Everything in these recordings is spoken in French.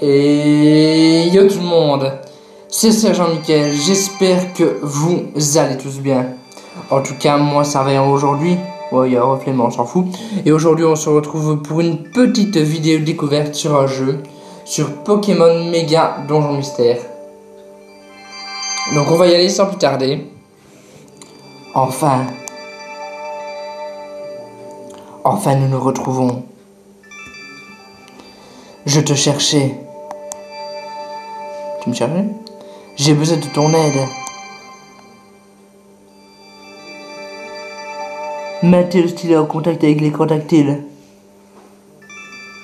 Et yo tout le monde, c'est Sergent Mickaël, j'espère que vous allez tous bien. En tout cas, moi ça va aujourd'hui. Ouais, il y a un reflet, mais on s'en fout. Et aujourd'hui, on se retrouve pour une petite vidéo découverte sur un jeu, sur Pokémon Méga Donjon Mystère. Donc on va y aller sans plus tarder. Enfin, nous nous retrouvons. Je te cherchais. Tu me cherchais? J'ai besoin de ton aide. Mathieu est en contact avec l'écran tactile.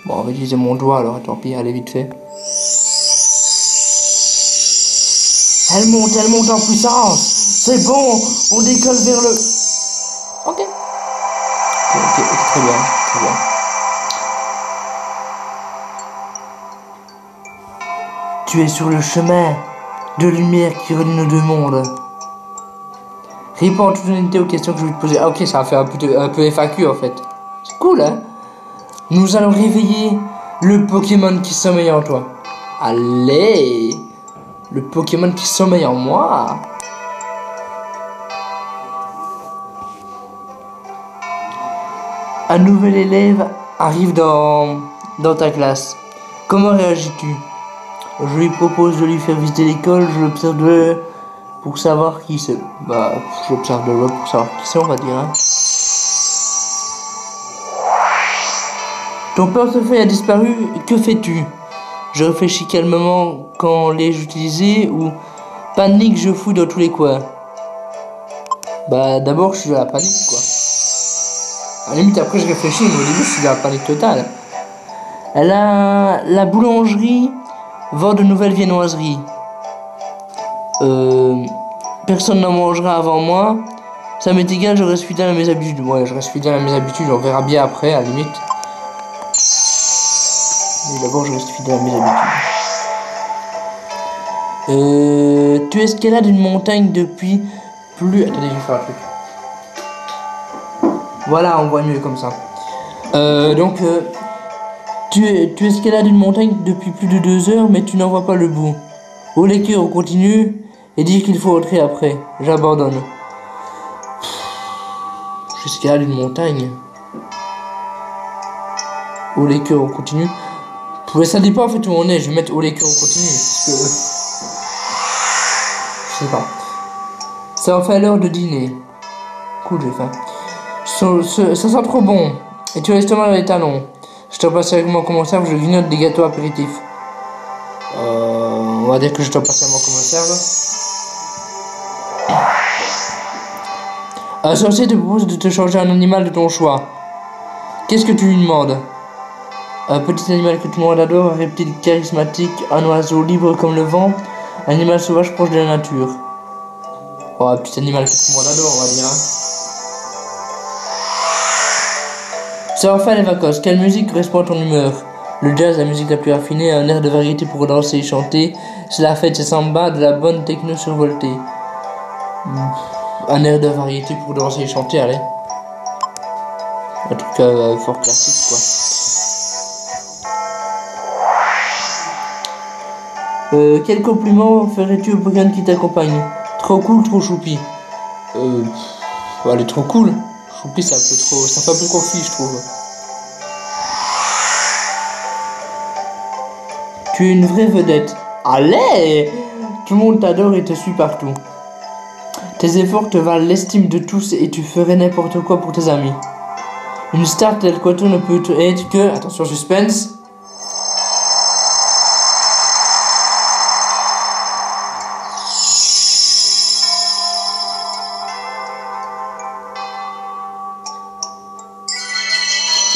Bon, on va utiliser mon doigt alors, tant pis, allez vite fait. Elle monte en puissance. C'est bon, on décolle vers le... Ok, très bien, très bien. Tu es sur le chemin de lumière qui relie nos deux mondes. Réponds en toute honnêteté aux questions que je vais te poser. Ah ok, ça va faire un peu FAQ en fait. C'est cool hein. Nous allons réveiller le Pokémon qui sommeille en toi. Allez, le Pokémon qui sommeille en moi. Un nouvel élève arrive dans ta classe. Comment réagis-tu? Je lui propose de lui faire visiter l'école, je l'observe pour savoir qui c'est. Bah, j'observe de loin pour savoir qui c'est, on va dire. Hein. Ton portefeuille a disparu, que fais-tu? Je réfléchis calmement quand l'ai-je utilisé ou panique, je fous dans tous les coins. Bah, d'abord, je suis à la panique, quoi. À la limite, après, je réfléchis, mais au début, je suis à la panique totale. La boulangerie vend de nouvelles viennoiseries. Personne n'en mangera avant moi. Ça m'est égal, je reste fidèle à mes habitudes. Ouais, je reste fidèle à mes habitudes, on verra bien après, à la limite. Mais d'abord, je reste fidèle à mes habitudes. Tu escalades une montagne depuis plus... Attendez, je vais faire un truc. Voilà, on voit mieux comme ça. Tu escalades une montagne depuis plus de 2 heures, mais tu n'en vois pas le bout. Au lecteur, on continue et dire qu'il faut rentrer après. J'abandonne. J'escalade une montagne. Au lecteur, on continue. Mais ça dépend en fait où on est. Je vais mettre au lecteur, on continue. Parce que... Je sais pas. Ça en fait l'heure de dîner. Cool, j'ai faim. Ça sent trop bon. Et tu as l'estomac dans les talons. Je te passe avec mon conserve, je grignote des gâteaux apéritifs. On va dire que je te passe à mon conserve. Un sorcier te propose de te changer un animal de ton choix. Qu'est-ce que tu lui demandes? Un petit animal que tout le monde adore, un reptile charismatique, un oiseau libre comme le vent, un animal sauvage proche de la nature. Oh, un petit animal que tout le monde adore, on va dire. C'est enfin les vacances. Quelle musique correspond à ton humeur? Le jazz, la musique la plus raffinée, un air de variété pour danser et chanter. C'est la fête, c'est samba, de la bonne techno survoltée. Un air de variété pour danser et chanter, allez. Un truc fort classique, quoi. Quel compliment ferais-tu au Pokémon qui t'accompagne? Trop cool, trop choupi. Elle est trop cool. Choupi, ça fait un peu trop fille, je trouve. Tu es une vraie vedette. Allez! Tout le monde t'adore et te suit partout. Tes efforts te valent l'estime de tous et tu ferais n'importe quoi pour tes amis. Une star telle que toi ne peut être que... Attention, suspense.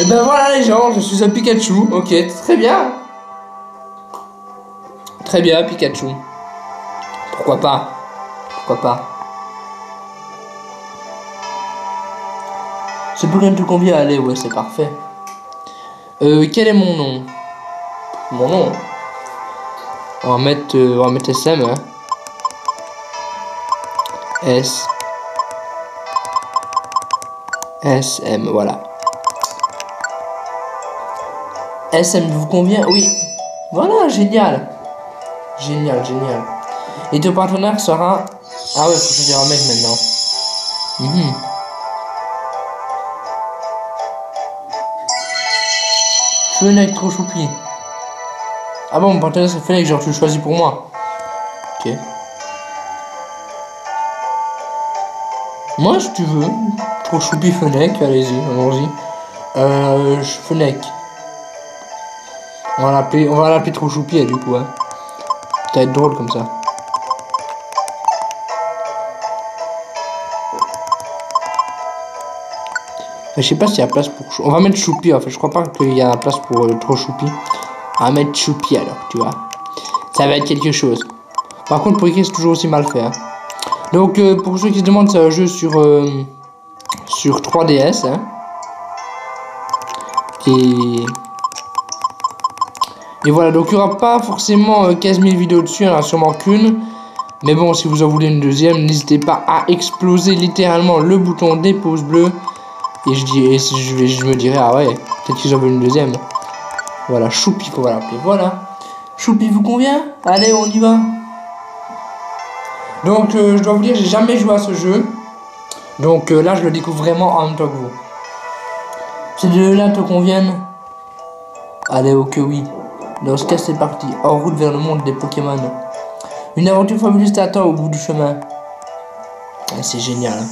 Et ben voilà les gens, je suis un Pikachu. Ok, très bien. Très bien, Pikachu. Pourquoi pas? Pourquoi pas? Ce Pokémon te convient, allez, ouais, c'est parfait. Quel est mon nom? Mon nom? On va mettre SM, hein. SM, voilà. SM vous convient? Oui. Voilà, génial. Génial, génial. Et ton partenaire sera... Ah ouais, faut choisir un mec maintenant. Mhm. Fennec trop choupi. Ah bon, mon partenaire c'est Fennec, genre tu le choisis pour moi. Ok. Moi, si tu veux. Trop choupi Fennec, allez-y, allons-y. Fennec. On va l'appeler trop choupi, du coup, hein. Ça va être drôle comme ça. Je sais pas s'il y a place pour... On va mettre choupi, en fait. Je crois pas qu'il y a place pour trop choupi. On va mettre choupi alors, tu vois. Ça va être quelque chose. Par contre, pour écrire, c'est toujours aussi mal fait. Hein. Donc, pour ceux qui se demandent, c'est un jeu sur 3DS. Hein. Et voilà, donc il n'y aura pas forcément 15 000 vidéos dessus, il n'y en a sûrement qu'une. Mais bon, si vous en voulez une deuxième, n'hésitez pas à exploser littéralement le bouton des pouces bleus. Et je me dirais, ah ouais, peut-être qu'ils en veulent une deuxième. Voilà, Choupi qu'on va l'appeler. Voilà. Choupi vous convient? Allez, on y va. Donc, je dois vous dire, j'ai jamais joué à ce jeu. Donc là, je le découvre vraiment en même temps que vous. Ces deux-là te conviennent? Allez, ok, oui. Dans ce cas, c'est parti. En route vers le monde des Pokémon. Une aventure fabuleuse t'attend au bout du chemin. Ah, c'est génial. Hein.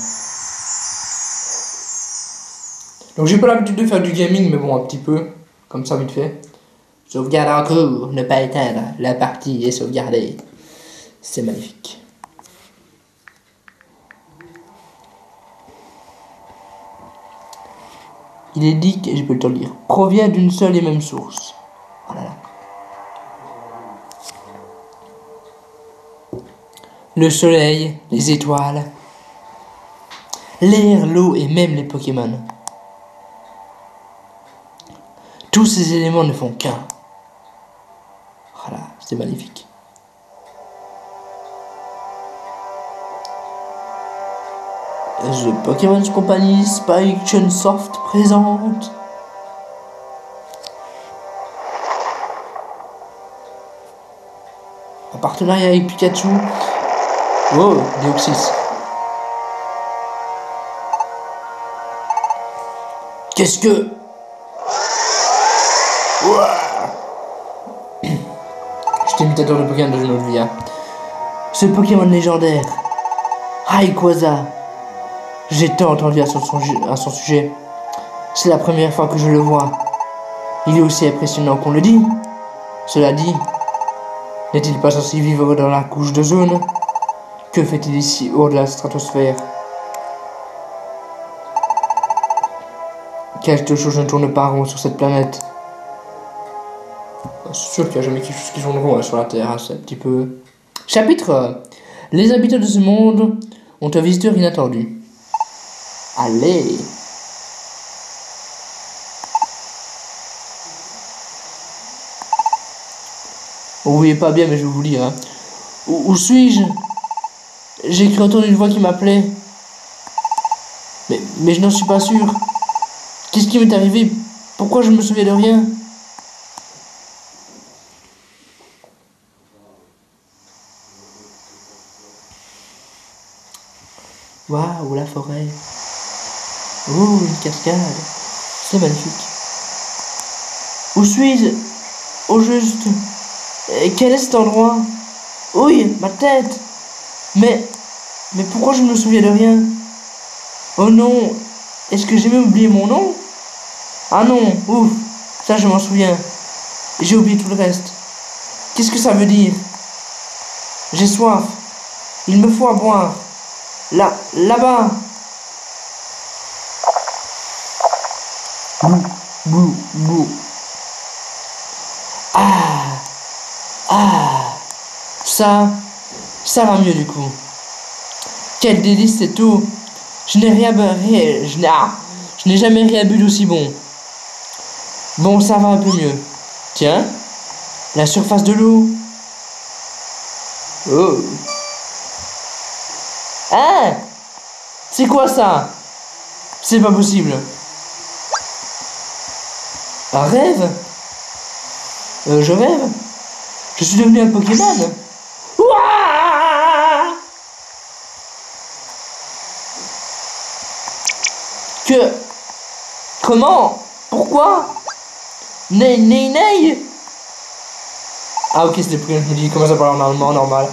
Donc j'ai pas l'habitude de faire du gaming, mais bon, un petit peu. Comme ça, vite fait. Sauvegarde en cours, ne pas éteindre. La partie est sauvegardée. C'est magnifique. Il est dit que, je peux te le dire, provient d'une seule et même source. Voilà. Le soleil, les étoiles, l'air, l'eau et même les Pokémon. Tous ces éléments ne font qu'un. Voilà, c'est magnifique. The Pokémon Company Spike Chunsoft présente. Un partenariat avec Pikachu. Oh, Deoxys. Qu'est-ce que... J'étais imitateur de Pokémon de notre vie. Hein. Ce Pokémon légendaire, Rayquaza. J'ai tant entendu à son sujet. C'est la première fois que je le vois. Il est aussi impressionnant qu'on le dit. Cela dit, n'est-il pas censé vivre dans la couche d'ozone? Que fait-il ici, hors de la stratosphère? Quelque chose ne tourne pas rond sur cette planète. C'est sûr qu'il n'y a jamais quelque chose qui tourne rond hein, sur la Terre. Hein, c'est un petit peu... Chapitre Les habitants de ce monde ont un visiteur inattendu. Allez. Vous voyez pas bien, mais je vais vous lire. Hein. Où suis-je? J'ai cru entendre une voix qui m'appelait. Mais je n'en suis pas sûr. Qu'est-ce qui m'est arrivé? Pourquoi je me souviens de rien? Waouh, la forêt. Oh, une cascade. C'est magnifique. Où suis-je? Au juste. Quel est cet endroit? Oui, ma tête. Mais pourquoi je ne me souviens de rien? Oh non. Est-ce que j'ai même oublié mon nom? Ah non, ouf. Ça, je m'en souviens. J'ai oublié tout le reste. Qu'est-ce que ça veut dire? J'ai soif. Il me faut à boire. Là-bas. Bou, bou, bou. Ça va mieux du coup. Quel délice c'est tout. Je n'ai jamais rien bu d'aussi bon. Bon, ça va un peu mieux. Tiens, la surface de l'eau. Oh. Ah, c'est quoi ça? C'est pas possible. Un rêve? Je rêve? Je suis devenu un Pokémon. Ouah. Que... Comment? Pourquoi? Ney, ney, ney. Ah ok, c'était plus je me dis comment ça parle en allemand normal.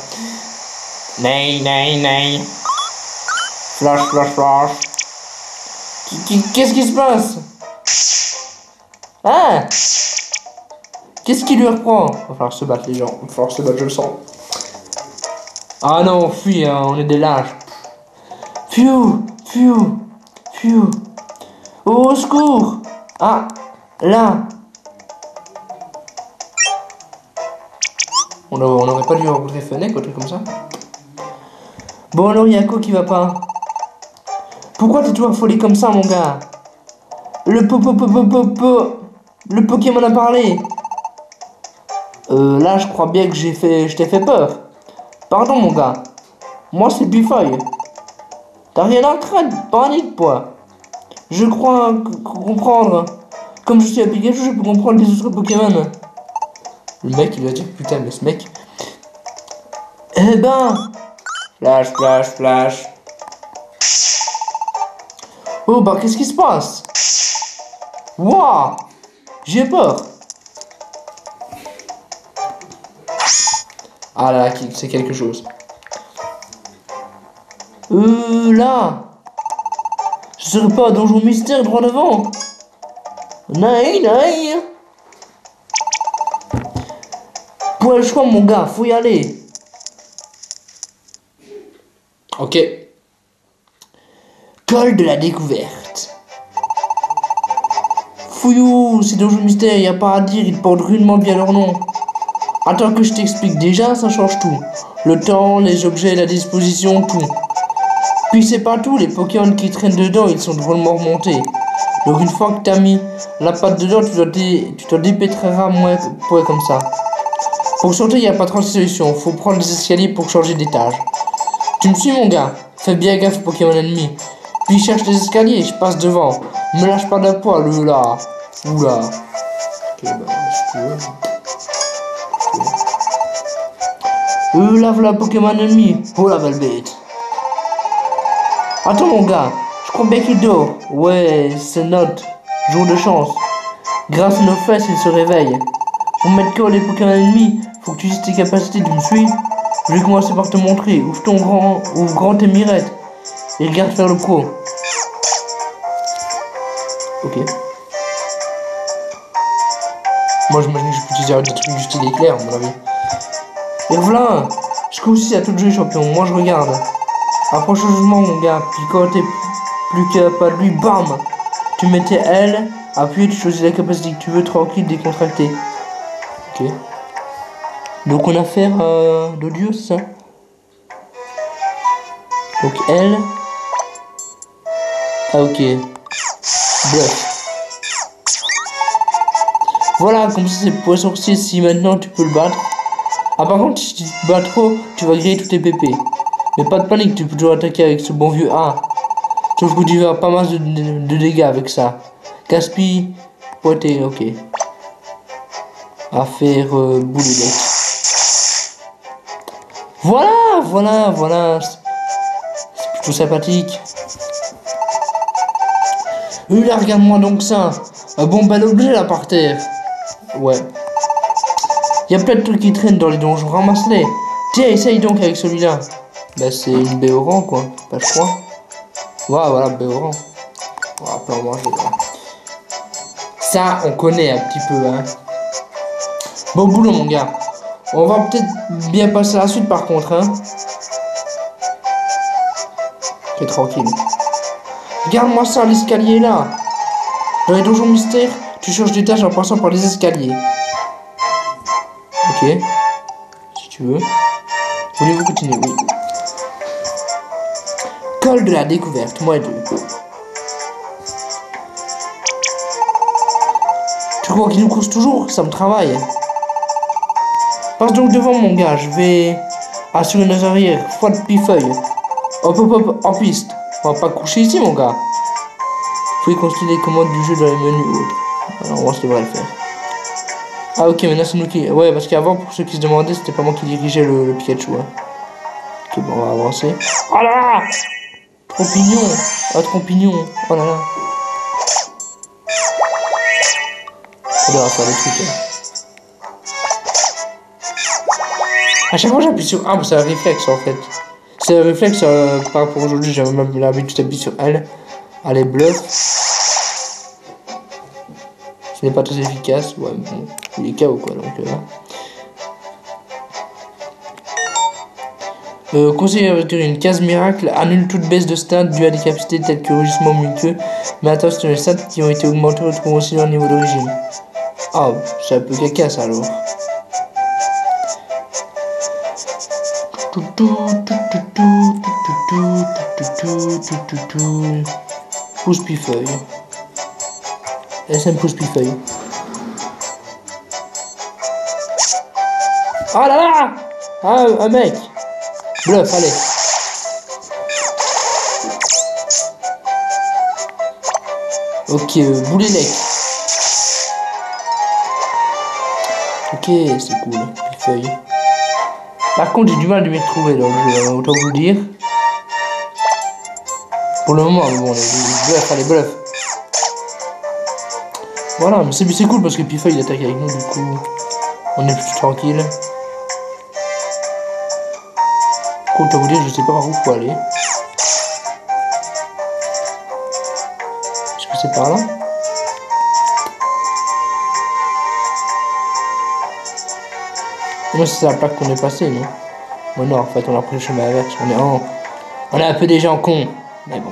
Ney, ney, ney. Flash, flash, flash. Qu'est-ce qui se passe? Ah! Qu'est-ce qui lui reprend? Il va falloir se battre les gens. Il va falloir se battre, je le sens. Ah non, fuis, hein, on est des lâches. Fiou, fiou, fiou. Au secours! Ah, là. On aurait pas dû rencontrer Fennec ou un truc comme ça. Bon alors, il y a quoi qui va pas? Pourquoi t'es tout affolé comme ça, mon gars? Le Pokémon a parlé. Là, je crois bien que je t'ai fait peur. Pardon, mon gars. Moi, c'est Bifeuille. T'as rien à craindre, panique, quoi. Je crois comprendre. Comme je suis à Pikachu, je peux comprendre les autres Pokémon. Le mec, il va dire, putain, mais ce mec... Eh ben... Flash, flash, flash. Oh, bah, qu'est-ce qui se passe? Waouh! J'ai peur. Ah là, c'est quelque chose. Là. Je serais pas à Donjon Mystère droit devant. Naï, naï. Pour le choix, mon gars, faut y aller. Ok. Col de la découverte. Fouillou, c'est Donjon Mystère, y a pas à dire, ils portent rudement bien leur nom. Attends que je t'explique, déjà ça change tout. Le temps, les objets, la disposition, tout. Puis c'est pas tout, les Pokémon qui traînent dedans, ils sont drôlement remontés. Donc une fois que t'as mis la patte dedans, tu t'en dépêtreras moins comme ça. Pour sauter, y a pas 36 solutions, faut prendre les escaliers pour changer d'étage. Tu me suis mon gars? Fais bien gaffe aux Pokémon ennemis. Puis cherche les escaliers, je passe devant. Me lâche pas d'un poil, là. Oula. Ok, bah, si tu veux. Là voilà Pokémon ennemi. Oh la belle bête. Attends mon gars, je crois bien qu'il dort. Ouais, c'est notre jour de chance. Grâce à nos fesses, il se réveille. Pour mettre KO les Pokémon ennemis, faut que tu uses tes capacités, tu me suis? Je vais commencer par te montrer. Ouvre grand tes mirettes. Et regarde faire le pro. Ok. Moi j'imagine que je peux utiliser des trucs du style éclair à mon avis. Et voilà, ce coup-ci à tout jouer champion, moi je regarde. Approche au jugement mon gars, puis quand t'es plus capable de lui, bam. Tu mettais L, appuie, tu choisis la capacité que tu veux, tranquille, décontracté. Ok. Donc on a affaire d'odieux, c'est ça? Donc L. Ah ok. Bluff. Voilà, comme ça c'est le point sorcier, si maintenant tu peux le battre. Ah par contre si tu te bats trop, tu vas griller tous tes PP. Mais pas de panique, tu peux toujours attaquer avec ce bon vieux A. Sauf que tu vas pas mal de dégâts avec ça. Caspi, pointé, ok. Affaire boule de deck. Voilà. C'est plutôt sympathique. Là, regarde-moi donc ça. Un bon bel objet là par terre. Ouais. Il y a plein de trucs qui traînent dans les donjons, ramasse-les. Tiens, essaye donc avec celui-là. Bah c'est une Béoran quoi, bah je crois. Ouais, voilà, Béoran. Voilà, peut en manger là. Ça, on connaît un petit peu, hein. Bon boulot mon gars. On va peut-être bien passer à la suite par contre, hein. Ok, tranquille. Regarde-moi ça, l'escalier là. Dans les donjons mystères, tu changes d'étage en passant par les escaliers. Ok. Si tu veux. Voulez-vous continuer? Oui. Col de la découverte, moi et deux. Tu crois qu'il nous course toujours? Ça me travaille. Passe donc devant mon gars, je vais assurer nos arrières. Foi de pifeuille. Hop, en piste. On va pas coucher ici mon gars. Vous pouvez consulter les commandes du jeu dans les menus autres. Alors moi je devrais le faire. Ah ok, maintenant c'est nous qui... Ouais, parce qu'avant, pour ceux qui se demandaient, c'était pas moi qui dirigeais le Pikachu. Hein. Ok, bon, on va avancer. Oh là là! Trop pignon! Ah, trop pignon! Oh là là! On va faire des trucs. Hein. À chaque fois, j'appuie sur A, c'est un réflexe en fait. C'est un réflexe par rapport à aujourd'hui, j'ai même l'habitude d'appuyer sur L. Allez, bluff. Ce n'est pas très efficace. Ouais, bon, il est KO quoi. Donc, conseil à retirer une case miracle annule toute baisse de stade due à des capacités telles que rugissement muqueux. Mais attention, les stats qui ont été augmentés retrouveront aussi leur niveau d'origine. Ah, c'est un peu caca ça alors. Pousse puis feuille. SM pousse puis feuille. Oh là là! Ah, un mec! Bluff, allez. Ok, boulélec. Ok, c'est cool. Puis feuille. Par contre, j'ai du mal de m'y retrouver, donc autant vous le dire. Pour le moment, mais bon, bluff, allez, bluff. Voilà, mais c'est cool parce que Pifa il attaque avec nous, du coup, on est plus tranquille. Autant vous dire, je sais pas par où faut aller. Est-ce que c'est par là? Non, c'est la plaque qu'on est passé, non? Bon, non, en fait, on a pris le chemin inverse. On est un peu des gens cons. Mais bon,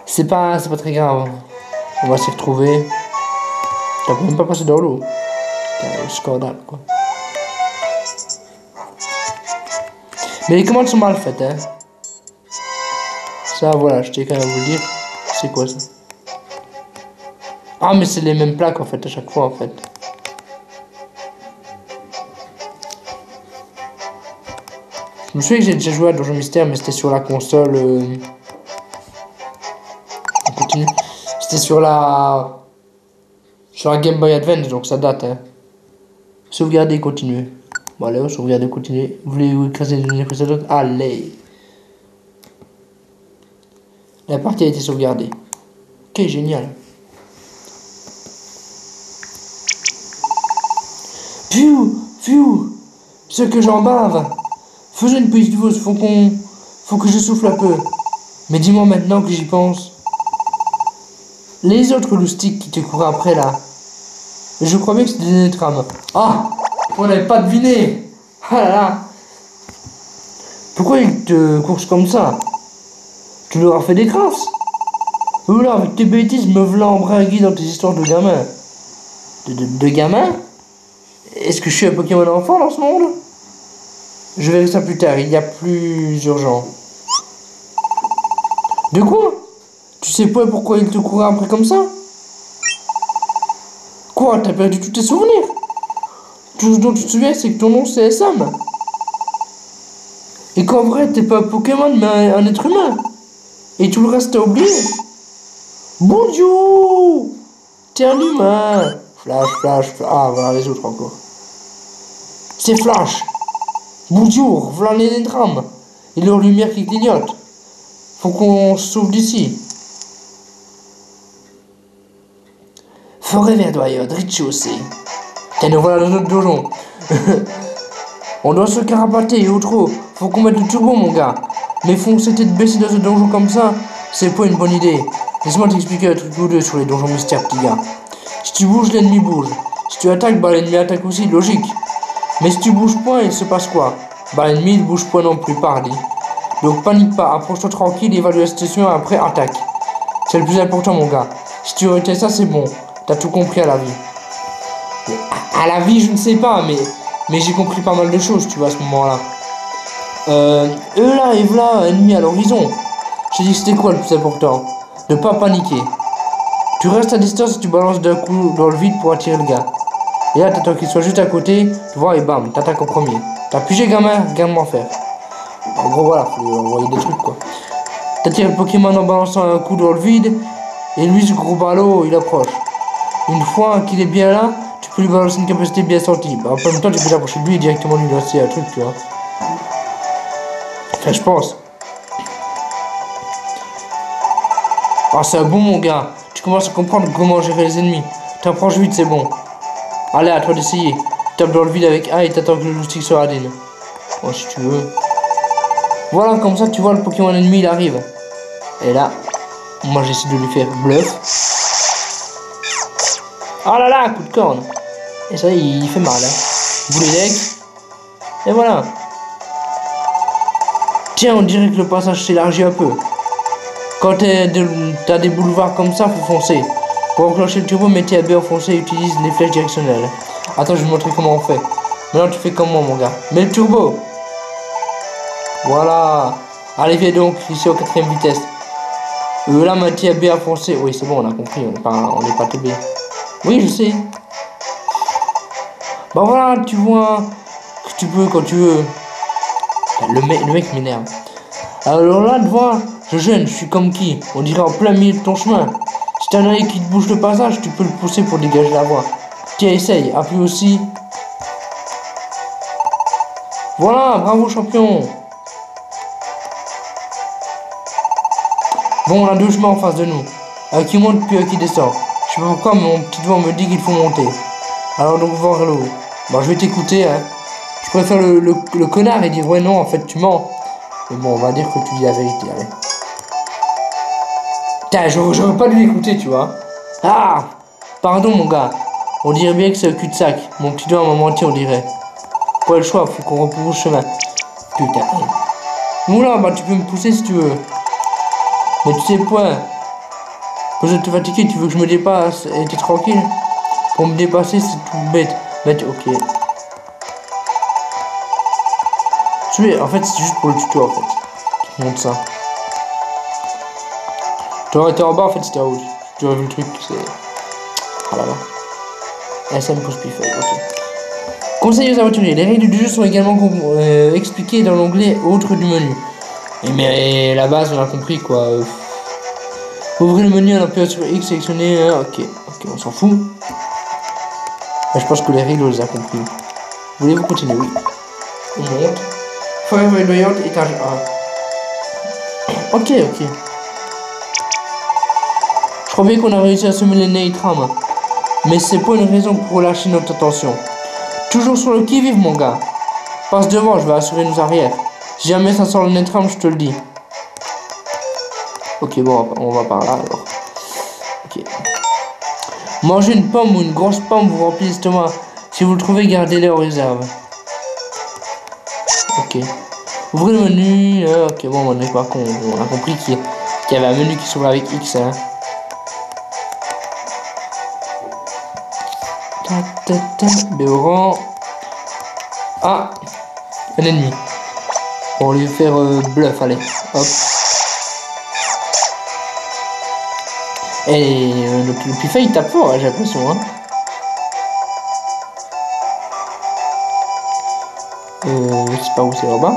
c'est pas très grave. On va s'y retrouver. On peut même pas passer dans l'eau. C'est un scandale, quoi. Mais les commandes sont mal faites, hein. Ça, voilà, je tiens quand même à vous le dire. C'est quoi, ça? Ah, mais c'est les mêmes plaques, en fait, à chaque fois, en fait. Je me souviens que j'ai déjà joué à Donjon Mystère, mais c'était sur la console. On continue. C'était sur la Game Boy Advance, donc ça date. Hein. Sauvegarder, continuer. Bon, allez, sauvegarder, continuer. Vous voulez écraser les données précédentes? Allez. La partie a été sauvegardée. Ok, génial. Pfiou, ce que j'en bave. Faisons une petite pause, faut que je souffle un peu. Mais dis-moi maintenant que j'y pense. Les autres loustiques qui te courent après là. Je crois bien que c'était des trames. Ah, on n'avait pas deviné. Ah là là. Pourquoi ils te coursent comme ça? Tu leur as fait des crasses. Oula, avec tes bêtises, me v'là embringuer dans tes histoires de gamins. De gamins? Est-ce que je suis un Pokémon enfant dans ce monde? Je verrai ça plus tard, il y a plus urgent. De quoi? Tu sais pas pourquoi il te courait après comme ça? Quoi? T'as perdu tous tes souvenirs? Tout ce dont tu te souviens, c'est que ton nom c'est SM. Et qu'en vrai, t'es pas un Pokémon, mais un être humain. Et tout le reste t'as oublié. Bonjour! T'es un humain. Flash. Ah, voilà les autres encore. C'est Flash. Bonjour, voilà les drames. Et leur lumière qui clignote. Faut qu'on se sauve d'ici. Forêt verdoyante, rez-de-chaussée. Tiens, nous voilà dans notre donjon. On doit se carapater ou trop. Faut qu'on mette le turbo, mon gars. Mais foncer tête baissée dans ce donjon comme ça, c'est pas une bonne idée. Laisse-moi t'expliquer un truc ou deux sur les donjons mystères, petit gars. Si tu bouges, l'ennemi bouge. Si tu attaques, bah l'ennemi attaque aussi, logique. Mais si tu bouges point, il se passe quoi? Bah l'ennemi il bouge point non plus, pardi. Donc panique pas, approche-toi tranquille, évalue la situation et après attaque. C'est le plus important, mon gars. Si tu retiens ça, c'est bon. T'as tout compris à la vie. À la vie, je ne sais pas, mais j'ai compris pas mal de choses, tu vois, à ce moment-là. Eux là, et voilà, ennemi à l'horizon. J'ai dit c'était quoi le plus important? De pas paniquer. Tu restes à distance et tu balances d'un coup dans le vide pour attirer le gars. Et là, t'attends qu'il soit juste à côté, tu vois, et bam, t'attaques au premier. T'as pigé gamin, regarde-moi faire. En gros, voilà, faut lui envoyer des trucs, quoi. T'attires le Pokémon en balançant un coup dans le vide, et lui, ce gros ballot, il approche. Une fois qu'il est bien là, tu Faut lui balancer une capacité bien sortie. Bah, en même temps, tu peux t'approcher de lui et directement lui lancer un truc, tu vois. Enfin, je pense. Ah, c'est bon, mon gars. Tu commences à comprendre comment gérer les ennemis. T'approches vite, c'est bon. Allez, à toi d'essayer. Tape dans le vide avec A et t'attends que le joystick se radine. Bon, si tu veux. Voilà, comme ça, tu vois, le Pokémon ennemi, il arrive. Et là, moi, j'essaie de lui faire bluff. Oh là là, coup de corne. Et ça, il fait mal, hein. Boulet deck. Et voilà. Tiens, on dirait que le passage s'élargit un peu. Quand t'as des boulevards comme ça, faut foncer. Pour enclencher le turbo, mettez à B en foncé et utilise les flèches directionnelles. Attends, je vais te montrer comment on fait. Maintenant, tu fais comme moi, mon gars. Mets le turbo. Voilà. Allez, viens donc, ici au 4ème vitesse. Là, mettez à B à foncer. Oui, c'est bon, on a compris. On n'est pas TB. Oui, je sais. Bah voilà, tu vois que tu peux quand tu veux. Le mec m'énerve. Alors là, devant, je gêne, je suis comme qui? On dirait en plein milieu de ton chemin. Si t'as un œil qui te bouge le passage, tu peux le pousser pour dégager la voie. Tiens, essaye, appuie aussi. Voilà, bravo champion. Bon, on a deux chemins en face de nous. Un qui monte puis un qui descend. Je sais pas pourquoi, mais mon petit doigt me dit qu'il faut monter. Alors donc, voir le haut. Bon, je vais t'écouter, hein. Je préfère le connard et dire ouais, non, en fait, tu mens. Mais bon, on va dire que tu dis la vérité, allez. Putain, j'aurais pas dû l'écouter, tu vois. Ah! Pardon, mon gars. On dirait bien que c'est le cul-de-sac. Mon petit doigt m'a menti, on dirait. Quoi le choix? Faut qu'on repousse le chemin. Putain. Oula, bah tu peux me pousser si tu veux. Mais tu sais point. Quand je te fatiguer, tu veux que je me dépasse et t'es tranquille? Pour me dépasser, c'est tout bête. Bête, ok. En fait, c'est juste pour le tuto, en fait. Tu montes ça. Tu aurais été en bas, en fait, c'était en haut. Tu aurais vu le truc, c'est... Ah là là. SM pousse Pifeuille, ok. Conseils aux aventuriers. Les règles du jeu sont également expliquées dans l'onglet autre du menu. Mais la base, on a compris, quoi. Ouvrez le menu en appuyant sur X, sélectionnez... ok, on s'en fout. Mais je pense que les règles, on les a compris. Voulez-vous continuer? Oui. On monte. Forever Loyal, étage 1. Ok. Je crois bien qu'on a réussi à semer les Neitram. Mais c'est pas une raison pour lâcher notre attention. Toujours sur le qui-vive, mon gars. Passe devant, je vais assurer nos arrières. Si jamais ça sort le Neitram, je te le dis. Ok, bon, on va par là alors. Ok. Manger une pomme ou une grosse pomme vous remplit l'estomac. Si vous le trouvez, gardez-les en réserve. Ok. Ouvrez le menu. Ok, bon, on n'est pas con. On a compris qu'il y avait un menu qui s'ouvre avec X. Hein. Béoran. Ah, un ennemi. On va lui faire bluff, allez. Hop. Et le Pifeuille il tape fort, hein, j'ai l'impression. Hein. Je sais pas où c'est en bas.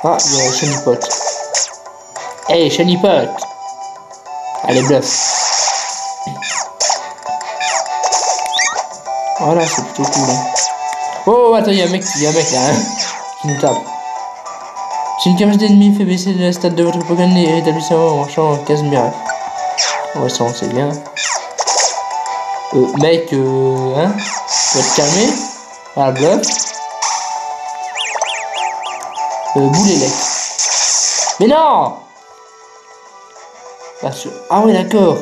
Ah, il y a un Chenipot. Hey, Chenipot. Allez, bluff. Voilà, c'est plutôt cool. Hein. Oh, attends, il y a un mec là, hein, qui nous tape. Si une capacité d'ennemi fait baisser la stat de votre Pokémon et établissement en marchant en case miracle. Ouais, ça on sait bien. Mec, hein, tu vas te calmer. Ah, bluff. Boulet lec. Mais non! Ah ouais, d'accord.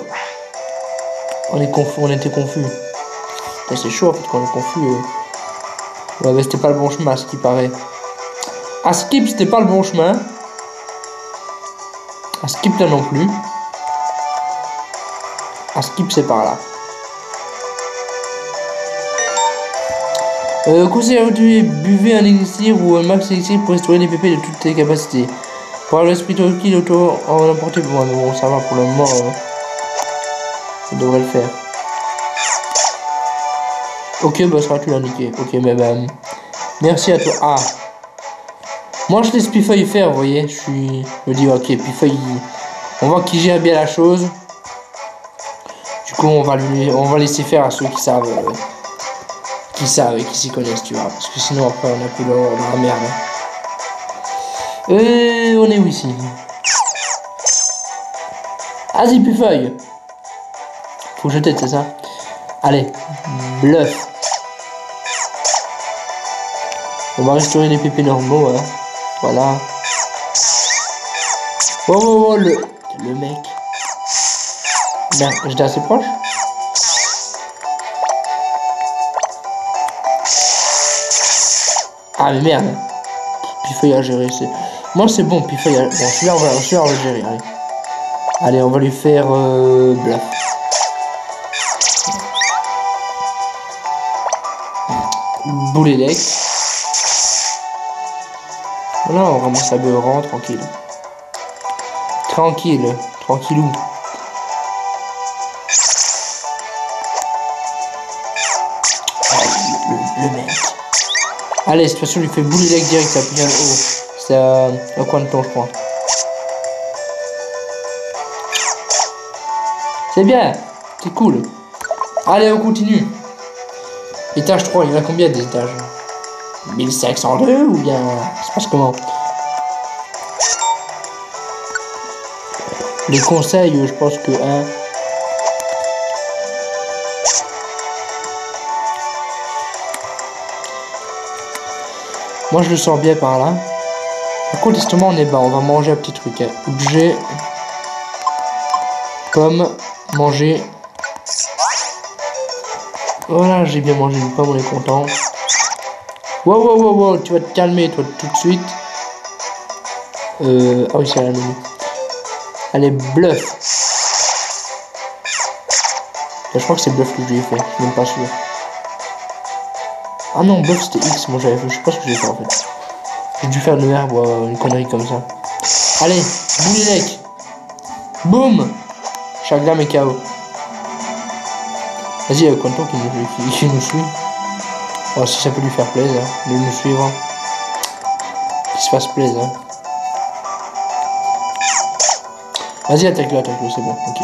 On était confus. C'est chaud en fait quand on est confus. Ouais, mais c'était pas le bon chemin, à ce qui paraît. À Skip, c'était pas le bon chemin. À Skip, là non plus. À Skip, c'est par là. Conseil à vous buvez un élixir ou un max élixir pour restaurer les PP de toutes tes capacités. Pour avoir l'esprit tranquille, auto en emporter pour moi. Mais bon, ça va pour le moment. Ça devrait le faire. Ok, bah ça va, tu l'as indiqué. Ok, mais ben. Merci à toi. Ah. Moi, je laisse Pifeuille faire, vous voyez. Je me dis, ok, Pifeuille. On voit qu'il gère bien la chose. Du coup, on va laisser faire à ceux qui savent qui savent et qui s'y connaissent, tu vois. Parce que sinon, après, on a plus dans la merde. Et on est où ici? Vas-y, puis feuille. Faut jeter, c'est ça? Allez, bluff. On va restaurer les pépés normaux, hein. Voilà. Oh, oh, oh, le mec. Ben, j'étais assez proche. Ah, mais merde. Pifeuille à gérer, c'est... Moi, c'est bon, Pifeuille à... Bon, celui-là, on va le gérer, allez. Allez, on va lui faire... bluff. Boule élect. Voilà, on ramasse la beurre, tranquille. Tranquille, tranquillou. Le mec. Allez, cette fois-ci, on lui fait boule élect direct, ça bien haut. C'est un coin de temps, je crois. C'est bien, c'est cool. Allez, on continue. Étage 3, il y en a combien des étages? 1502 ou bien... Ça se passe comment? Les conseils, je pense que... Hein, moi, je le sens bien par là. Par contre, justement, on est bas. On va manger un petit truc. Hein. Objet. Pomme. Manger. Voilà, j'ai bien mangé une pomme, on est content. Wow, wow, wow, wow, tu vas te calmer, toi, tout de suite. Ah oui, c'est la même. Allez, bluff. Là, je crois que c'est bluff que je lui ai fait, je suis même pas sûr. Ah non, bluff c'était X, moi j'avais fait, je sais pas ce que j'ai fait en fait. J'ai dû faire une herbe ou une connerie comme ça. Allez, boulélec. Boum. Chaglam est KO. Vas-y, Quanton qui nous suit. Oh, si ça peut lui faire plaisir de nous suivre. Qu'il se fasse plaisir. Vas-y, attaque-le, c'est bon, ok.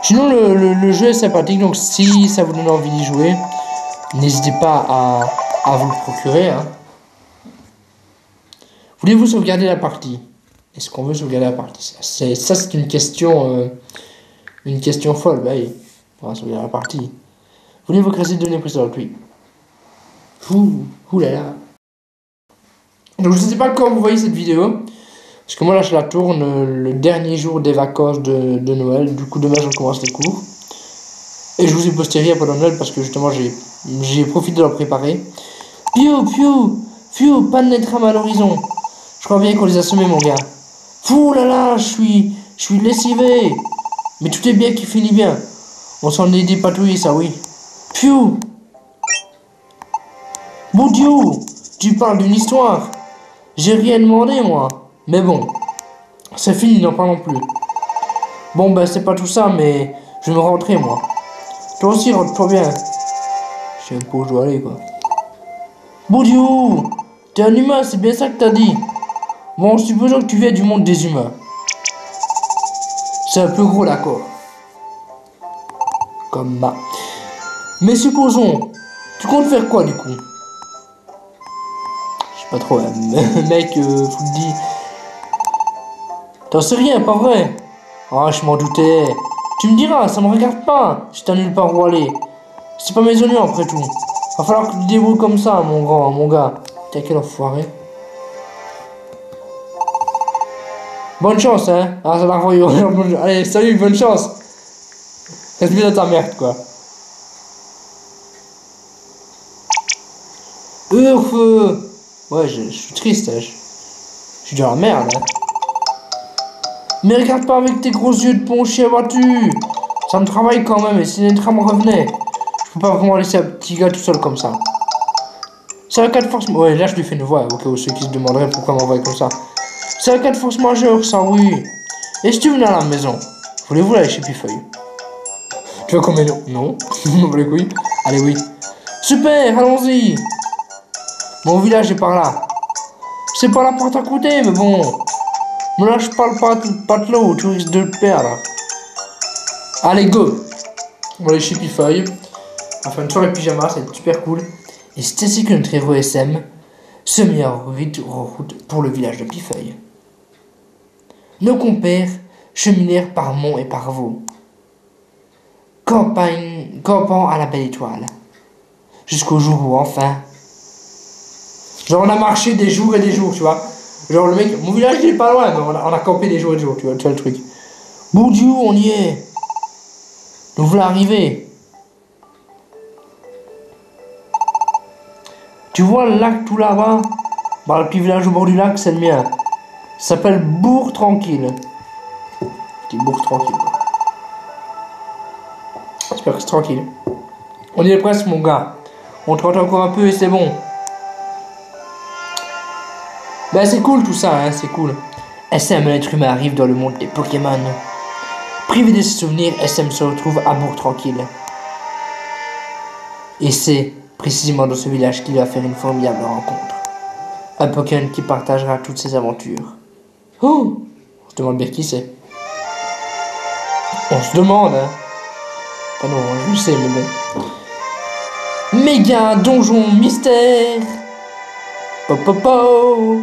Sinon, le jeu est sympathique, donc si ça vous donne envie d'y jouer, n'hésitez pas à vous le procurer. Hein. Voulez-vous sauvegarder la partie? Est-ce qu'on veut sauvegarder la partie? Ça, c'est une question folle. Bah oui, on va sauvegarder la partie. Voulez-vous créer des données précédentes? Oui. Ouh là là. Donc, je ne sais pas quand vous voyez cette vidéo. Parce que moi, là, je la tourne le dernier jour des vacances de Noël. Du coup, demain, je recommence les cours. Et je vous ai posté rien pendant Noël parce que justement, j'ai profité de la préparer. Piou, pas de netram à l'horizon. Je crois bien qu'on les a semés, mon gars. Fou là là, je suis lessivé. Mais tout est bien qui finit bien. On s'en est dépatouillé, ça, oui. Piou. Mon Dieu, tu parles d'une histoire. J'ai rien demandé, moi. Mais bon, c'est fini, n'en parlons plus. Bon, ben, c'est pas tout ça, mais je vais me rentrer, moi. Toi aussi, rentre-toi bien. Je sais même pas où je dois aller, quoi. Boudiou, t'es un humain, c'est bien ça que t'as dit. Bon, supposons que tu viens du monde des humains. C'est un peu gros, d'accord. Comme bah. Mais supposons, tu comptes faire quoi, du coup? Je sais pas trop, mec, faut te dire. T'en sais rien, pas vrai? Ah, je m'en doutais. Tu me diras, ça me regarde pas. Si t'as nulle part où aller. C'est pas mes oignons après tout. Va falloir que tu te débrouilles comme ça, mon gars. T'as quel enfoiré. Bonne chance, hein. Ah, ça va revoir. Allez, salut, bonne chance. Reste bien dans ta merde, quoi. Ouais, je suis triste, hein. Je suis dans la merde, hein. Mais regarde pas avec tes gros yeux de ponchier, vois-tu? Ça me travaille quand même, et si les trams revenaient, je peux pas vraiment laisser un petit gars tout seul comme ça. C'est un cas de force... Ouais, là je lui fais une voix, au cas où ceux qui se demanderaient pourquoi m'envoyer comme ça. C'est un cas de force majeure, ça, oui. Et si tu venais à la maison, voulez-vous aller chez Pifeuille? Tu vois combien? Non. Non, les couilles. Allez, oui. Super, allons-y. Mon village est par là. C'est pas la porte à côté, mais bon... Me lâche pas le patelot, tu risques de te perdre. Allez, go! On va aller chez Pifeuille. On va faire une soirée pyjama, ça va être super cool. Et c'est ainsi que notre héros SM se met en route pour le village de Pifeuille. Nos compères cheminèrent par monts et par vaux, campant à la belle étoile, jusqu'au jour où enfin... Genre on a marché des jours et des jours, tu vois. Genre le mec, mon village il est pas loin, mais on a campé des jours et des jours, tu vois le truc. Bon Dieu, on y est. Nous voilà arrivés. Tu vois le lac tout là-bas? Bah, le petit village au bord du lac, c'est le mien. Ça s'appelle Bourg Tranquille. Petit Bourg Tranquille. J'espère que c'est tranquille. On y est presque, mon gars. On trotte encore un peu et c'est bon. Bah c'est cool tout ça, hein, c'est cool. SM, l'être humain, arrive dans le monde des Pokémon. Privé de ses souvenirs, SM se retrouve à Bourg Tranquille. Et c'est précisément dans ce village qu'il va faire une formidable rencontre. Un Pokémon qui partagera toutes ses aventures. Oh! On se demande bien qui c'est. On se demande, hein. Ah non, je le sais, mais bon. Méga donjon mystère. Popopo.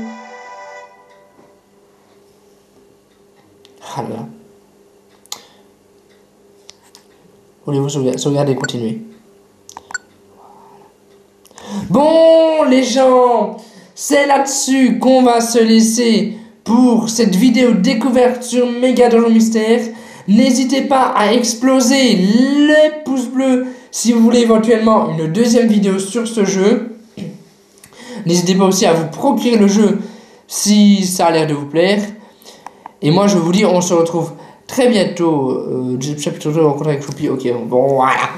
Ah là là. Voulez-vous sauvegarder et continuer? Bon, les gens, c'est là-dessus qu'on va se laisser pour cette vidéo découverte sur Méga Donjon Mystère. N'hésitez pas à exploser les pouces bleus si vous voulez éventuellement une deuxième vidéo sur ce jeu. N'hésitez pas aussi à vous procurer le jeu si ça a l'air de vous plaire. Et moi je vous dis, on se retrouve très bientôt. Chapitre 2, rencontre avec Choupi. Ok, bon voilà.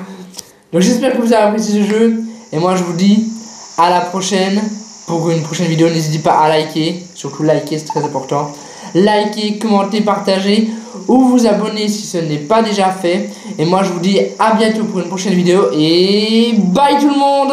Donc j'espère que vous avez apprécié ce jeu. Et moi je vous dis à la prochaine pour une prochaine vidéo. N'hésitez pas à liker, surtout liker, c'est très important. Likez, commentez, partagez ou vous abonner si ce n'est pas déjà fait. Et moi je vous dis à bientôt pour une prochaine vidéo et bye tout le monde.